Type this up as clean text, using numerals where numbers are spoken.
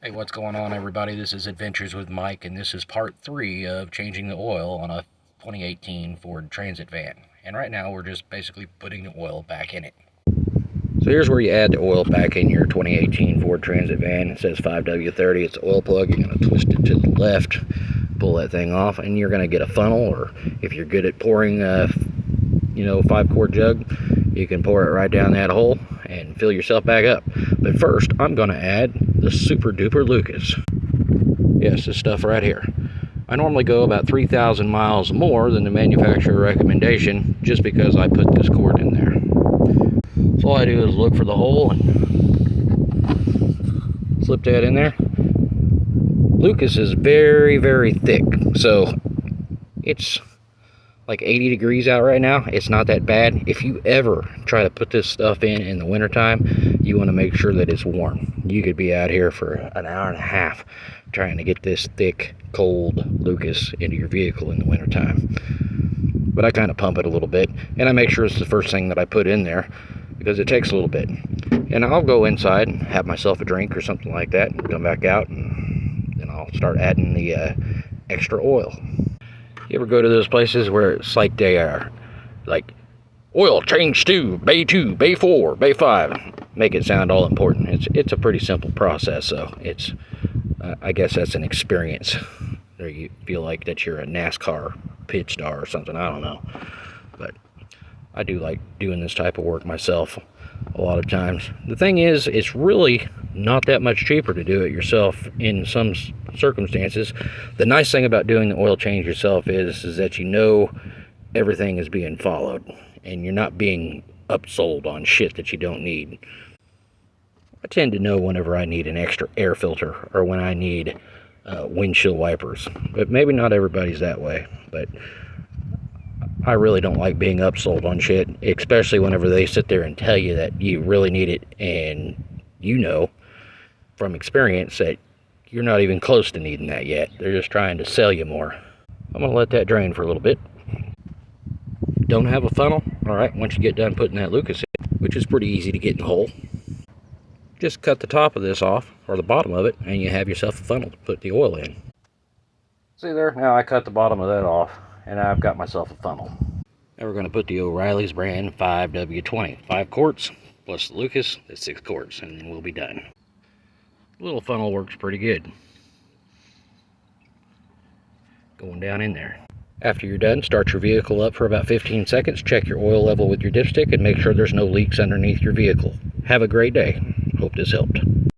Hey, what's going on, everybody? This is Adventures with Mike, and this is part 3 of changing the oil on a 2018 Ford Transit van. And right now, we're just basically putting the oil back in it. So here's where you add the oil back in your 2018 Ford Transit van. It says 5W30. It's the oil plug. You're going to twist it to the left, pull that thing off, and you're going to get a funnel, or if you're good at pouring a 5-quart jug, you can pour it right down that hole and fill yourself back up. But first, I'm going to add the Super Duper Lucas. Yes, this stuff right here. I normally go about 3,000 miles more than the manufacturer recommendation just because I put this cord in there. So all I do is look for the hole and slip that in there. Lucas is very, very thick, so it's like 80 degrees out right now. It's not that bad. If you ever try to put this stuff in the wintertime, you want to make sure that it's warm. You could be out here for an hour and a half trying to get this thick, cold Lucas into your vehicle in the wintertime. But I kind of pump it a little bit, and I make sure it's the first thing that I put in there because it takes a little bit. And I'll go inside and have myself a drink or something like that and come back out, and then I'll start adding the extra oil. You ever go to those places where it's like they are like oil change 2, bay 2, bay 4, bay 5, make it sound all important. It's a pretty simple process, so it's I guess that's an experience. Or you feel like that you're a NASCAR pit star or something, I don't know. But I do like doing this type of work myself a lot of times. The thing is, it's really not that much cheaper to do it yourself in some circumstances. The nice thing about doing the oil change yourself is that you know everything is being followed and you're not being upsold on shit that you don't need. I tend to know whenever I need an extra air filter or when I need windshield wipers, but maybe not everybody's that way. But I really don't like being upsold on shit, especially whenever they sit there and tell you that you really need it, and you know from experience that you're not even close to needing that yet. They're just trying to sell you more. I'm going to let that drain for a little bit. Don't have a funnel? Alright, once you get done putting that Lucas in, which is pretty easy to get in the hole, just cut the top of this off, or the bottom of it, and you have yourself a funnel to put the oil in. See there? Now I cut the bottom of that off, and I've got myself a funnel. Now we're going to put the O'Reilly's brand 5W20. 5 quarts plus the Lucas, that's 6 quarts, and then we'll be done. The little funnel works pretty good. Going down in there. After you're done, start your vehicle up for about 15 seconds, check your oil level with your dipstick, and make sure there's no leaks underneath your vehicle. Have a great day. Hope this helped.